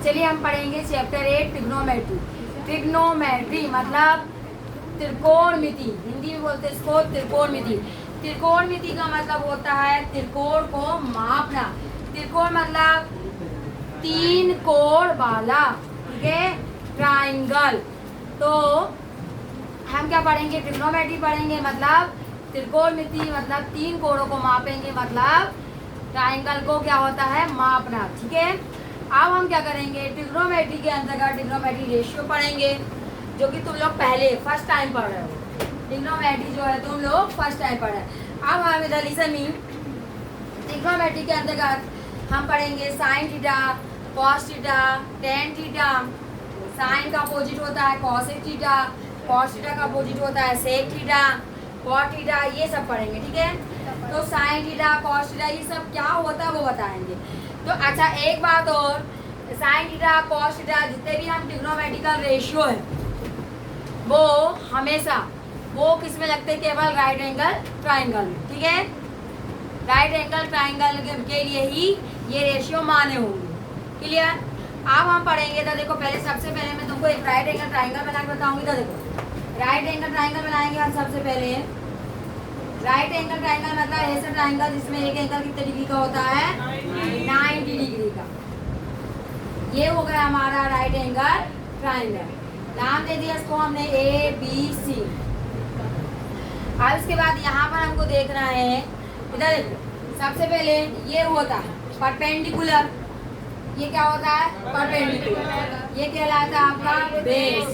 चलिए हम पढ़ेंगे चैप्टर 8 ट्रिग्नोमेट्री। ट्रिग्नोमेट्री मतलब त्रिकोणमिति, हिंदी में बोलते हैं इसको त्रिकोणमिति। त्रिकोणमिति का मतलब होता है त्रिकोण को मापना। त्रिकोण मतलब तीन कोण वाला, ठीक है, ट्राइंगल। तो हम क्या पढ़ेंगे, ट्रिग्नोमेट्री पढ़ेंगे मतलब त्रिकोणमिति मतलब तीन कोणों को मापेंगे, मतलब ट्राइंगल को क्या होता है मापना, ठीक है। अब हम क्या करेंगे, ट्रिग्नोमेट्री के अंतर्गत ट्रिग्नोमेट्री रेशियो पढ़ेंगे, जो कि तुम लोग पहले फर्स्ट टाइम पढ़ रहे हो। ट्रिग्नोमेट्री जो है तुम लोग फर्स्ट टाइम पढ़ रहे हैं। अब हम इधर लिसन मी ट्रिग्नोमेट्री के अंतर्गत हम पढ़ेंगे sine theta, cos theta, tan theta. Sine का अपोजिट होता है कॉसेक थीटा, कॉस थीटा का अपोजिट होता है सेक थीटा, कॉट थीटा, ये सब पढ़ेंगे, ठीक है। तो साइन थीटा, कॉस थीटा, ये सब क्या होता है वो बताएंगे। तो अच्छा एक बात और, साइन थीटा, कॉस थीटा, जितने भी हम ट्रिग्नोमेट्रिकल रेशियो है वो हमेशा वो किस में लगते हैं, केवल राइट एंगल ट्राइंगल में, ठीक है। राइट एंगल ट्राइंगल के लिए ही ये रेशियो माने होंगे, क्लियर। अब हम पढ़ेंगे तो देखो, पहले सबसे पहले मैं तुमको एक राइट एंगल ट्राइंगल बना के बताऊंगी। तो देखो राइट एंगल ट्राइंगल बनाएंगे हम सबसे पहले। राइट एंगल ट्राइंगल मतलब ऐसा ट्राइंगल जिसमें एक एंगल कितने डिग्री का होता है, 90 डिग्री का। ये हो गया हमारा राइट एंगल ट्राइंगल। नाम दे दिया इसको हमने ए बी सी। अब इसके बाद यहाँ पर हमको देखना है, इधर देखो, सबसे पहले ये होता है परपेंडिकुलर। ये क्या होता है, परपेंडिकुलर। ये कहलाता है आपका बेस,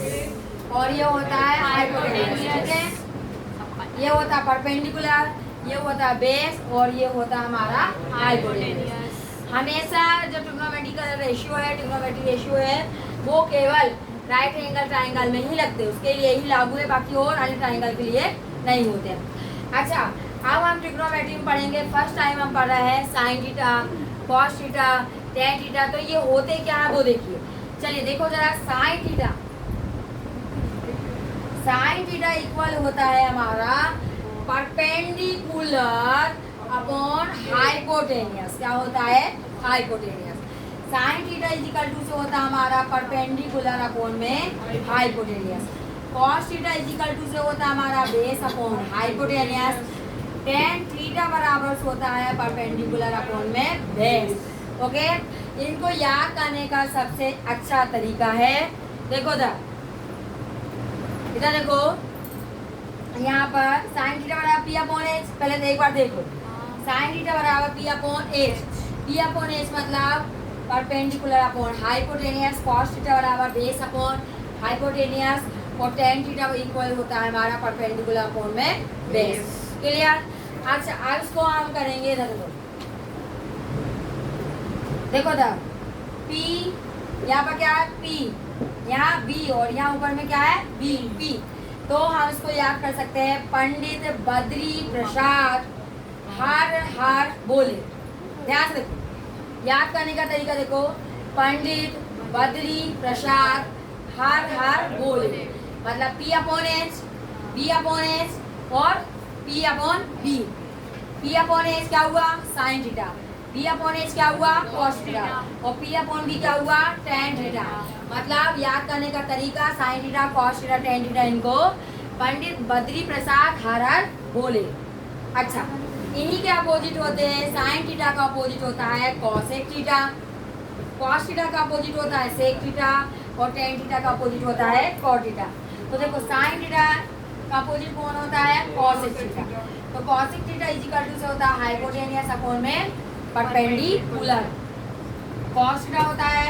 और ये होता है हाइपोटेन्यूज, ठीक है। ये होता है परपेंडिकुलर, ये होता है बेस, और ये होता है हमारा हाइपोटेन्यूज। हमेशा जो ट्रिग्नोमेट्रिकल रेशियो है, ट्रिग्नोमेट्री रेशियो है, वो केवल राइट एंगल ट्राइंगल में ही लगते हैं, उसके लिए ही लागू है, बाकी और अन्य ट्राइंगल के लिए नहीं होते हैं। अच्छा अब हम ट्रिग्नोमेट्री में पढ़ेंगे, फर्स्ट टाइम हम पढ़ रहे हैं sign theta, cos theta, tan theta. तो ये होते क्या है वो देखिए। चलिए देखो जरा, sine theta, sine theta equal होता है हमारा परपेंडिकुलर अपॉन हाइपोटेनियस। क्या होता है, hypotenuse. Sine theta is equal to से होता है हमारा परपेंडिकुलर अपॉन में hypotenuse. Cos theta is equal to से होता है हमारा base upon hypotenuse. Tan theta बराबर से होता है परपेंडिकुलर अपॉन में बेस। ओके, इनको याद करने का सबसे अच्छा तरीका है, देखो इधर देखो, यहाँ पर साइन थीटा बराबर पी अपॉन एच। पहले तो एक बार देखो, साइन थीटा बराबर P upon H. P upon H मतलब perpendicular upon hypotenuse. Cos theta बराबर बेस अपॉन हाइपोटेनियस, और टेन थीटा इक्वल होता है हमारा परपेंडिकुलर अपॉन में बेस, क्लियर। अच्छा अब इसको हम करेंगे, इधर देखो इधर पी, यहाँ पर क्या है पी, यहाँ बी, और यहाँ ऊपर में क्या है बी, पी। तो हम इसको याद कर सकते हैं, पंडित बद्री प्रसाद हर हर बोले। ध्यान से देखो, याद करने का तरीका देखो, पंडित बद्री प्रसाद हर हर बोले, मतलब P upon H, B upon H और P upon B. P upon H क्या हुआ, sine theta, B upon H क्या हुआ, कॉस थीटा, और पी अपॉन बी क्या हुआ, टेन थीटा। मतलब याद करने का तरीका, sine theta, cos theta, tan theta, इनको पंडित बद्री प्रसाद हर हर बोले। अच्छा इन्हीं के अपोजिट होते हैं, साइन थीटा का अपोजिट होता है कॉसेक थीटा, कॉस थीटा का अपोजिट होता है सेक थीटा, और टेन थीटा का अपोजिट होता है कॉट थीटा। तो देखो साइन थीटा का अपोजिट कौन होता है, कॉसेक थीटा। तो cosec theta is equal to से होता है हाइपोटेनियस अपॉन में परपेंडिकुलर। कॉस थीटा होता है,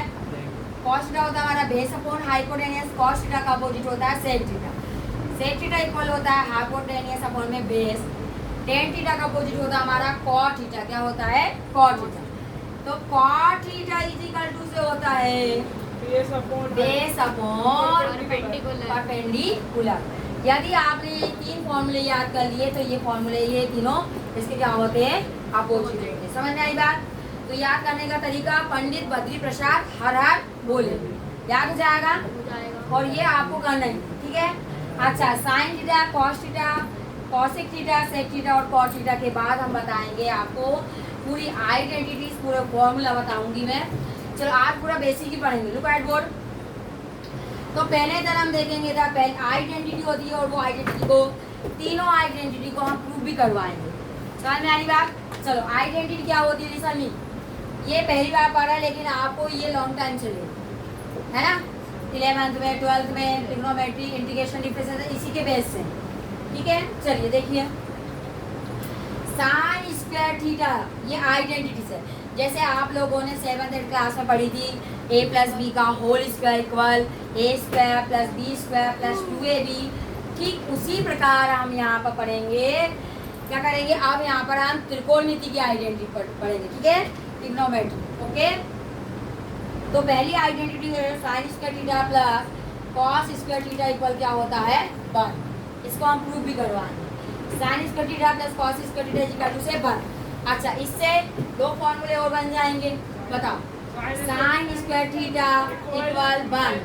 कॉस थीटा होता है हमारा base upon hypotenuse. Cos theta का अपोजिट होता है sec theta. Sec theta equal होता है हाइपोटेनियस अपॉन में बेस। टेन थीटा का अपोजिट होता है हमारा कॉट थीटा। क्या होता है, कॉट थीटा। तो cot theta is equal to से होता है बेस अपॉन परपेंडिकुलर। यदि आपने ये तीन फॉर्मूले याद कर लिए तो ये फॉर्मूले, ये तीनों इसके क्या होते हैं, अपोजिट होते हैं। समझ में आई बात। तो याद करने का तरीका, पंडित बद्री प्रसाद हर हर बोले, याद हो जाएगा, और ये आपको करना है, ठीक है। अच्छा sine theta, cos theta, cosec theta, sec theta और कॉट थीटा के बाद हम बताएंगे आपको पूरी आइडेंटिटीज, पूरे फॉर्मूला बताऊंगी मैं। चलो आज पूरा बेसिक ही पढ़ेंगे। Look at board. तो पहले तरह हम देखेंगे था, पहले आइडेंटिटी होती है और वो आइडेंटिटी को, तीनों आइडेंटिटी को हम प्रूव भी करवाएंगे। समझ में आ रही बात? चलो आइडेंटिटी क्या होती है रिसर्नी, ये पहली बार पढ़ा है लेकिन आपको ये लॉन्ग टाइम चले, है ना, 11th में 12th में ट्रिग्नोमेट्री, इंटीग्रेशन, डिफरेंशिएशन, इसी के बेस से। ठीक है, चलिए देखिए साइन स्क्वायर थीटा, ये आइडेंटिटी है। जैसे आप लोगों ने 7th क्लास में पढ़ी थी a प्लस बी का whole square equal a square plus b square plus 2ab, ठीक उसी प्रकार हम यहाँ पर पढ़ेंगे। क्या करेंगे अब यहाँ पर हम त्रिकोणमिति की आइडेंटिटी पढ़ेंगे। ठीक है, ट्रिग्नोमेट्री। ओके, तो पहली आइडेंटिटी है sine square theta plus cos square theta equal क्या होता है 1। इसको हम प्रूव भी करवाएंगे। Sine square theta plus cos square theta equal to से 1। अच्छा, इससे दो फॉर्मूले और बन जाएंगे। बताओ, sign square theta equal 1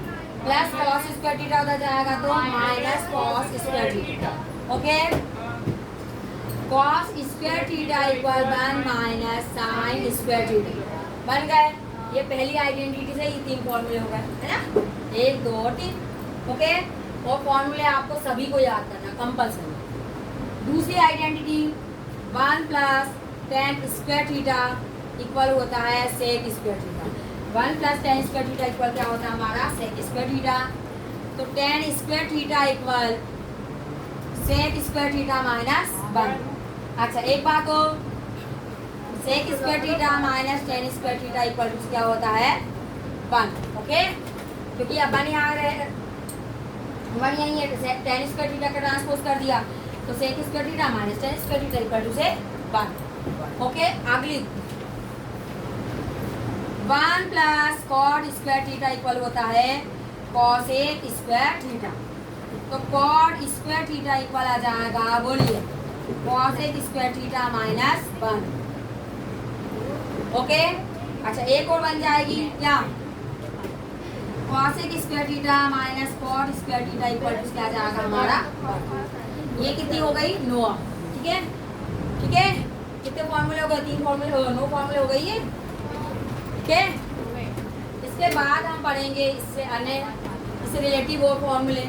plus cos square theta होता जाएगा तो minus cos square theta. Okay, cos square theta equal 1 minus sign square theta बन गए। ये पहली आइडेंटिटी से ये 3 फॉर्मूले हो गए, है ना, 1 2 3। ओके, और फॉर्मूले आपको सभी को याद करना कंपल्सरी। दूसरी identity 1 plus tan square theta equal होता है sec square theta. 1 plus tan square theta equal क्या होता है हमारा सेक स्क्वायर थीटा। तो tan square theta equal sec square theta minus 1। अच्छा, एक बात हो, sec square theta minus tan square theta equal to क्या होता है 1। ओके, क्योंकि अब 1 यहाँ यही है, टेन स्क्वायर थीटा का ट्रांसपोज कर दिया तो sec square theta minus tan square theta equal to से 1। ओके, अगली 1 plus cot square theta equal होता है कॉसेक स्क्वायर थीटा। तो कॉट स्क्वायर थीटा इक्वल आ जाएगा, बोलिए, cosec square theta minus 1। Okay, अच्छा एक और बन जाएगी क्या, cosec square theta minus cot square theta equal to क्या जाएगा हमारा 1। ये कितनी हो गई 9। ठीक है, ठीक है, कितने फॉर्मूले हो गए 3 फॉर्मूले, 9 फॉर्मूले हो गई है। ठीक है, इसके बाद हम पढ़ेंगे इससे अन्य, इससे रिलेटिव और फॉर्मूले।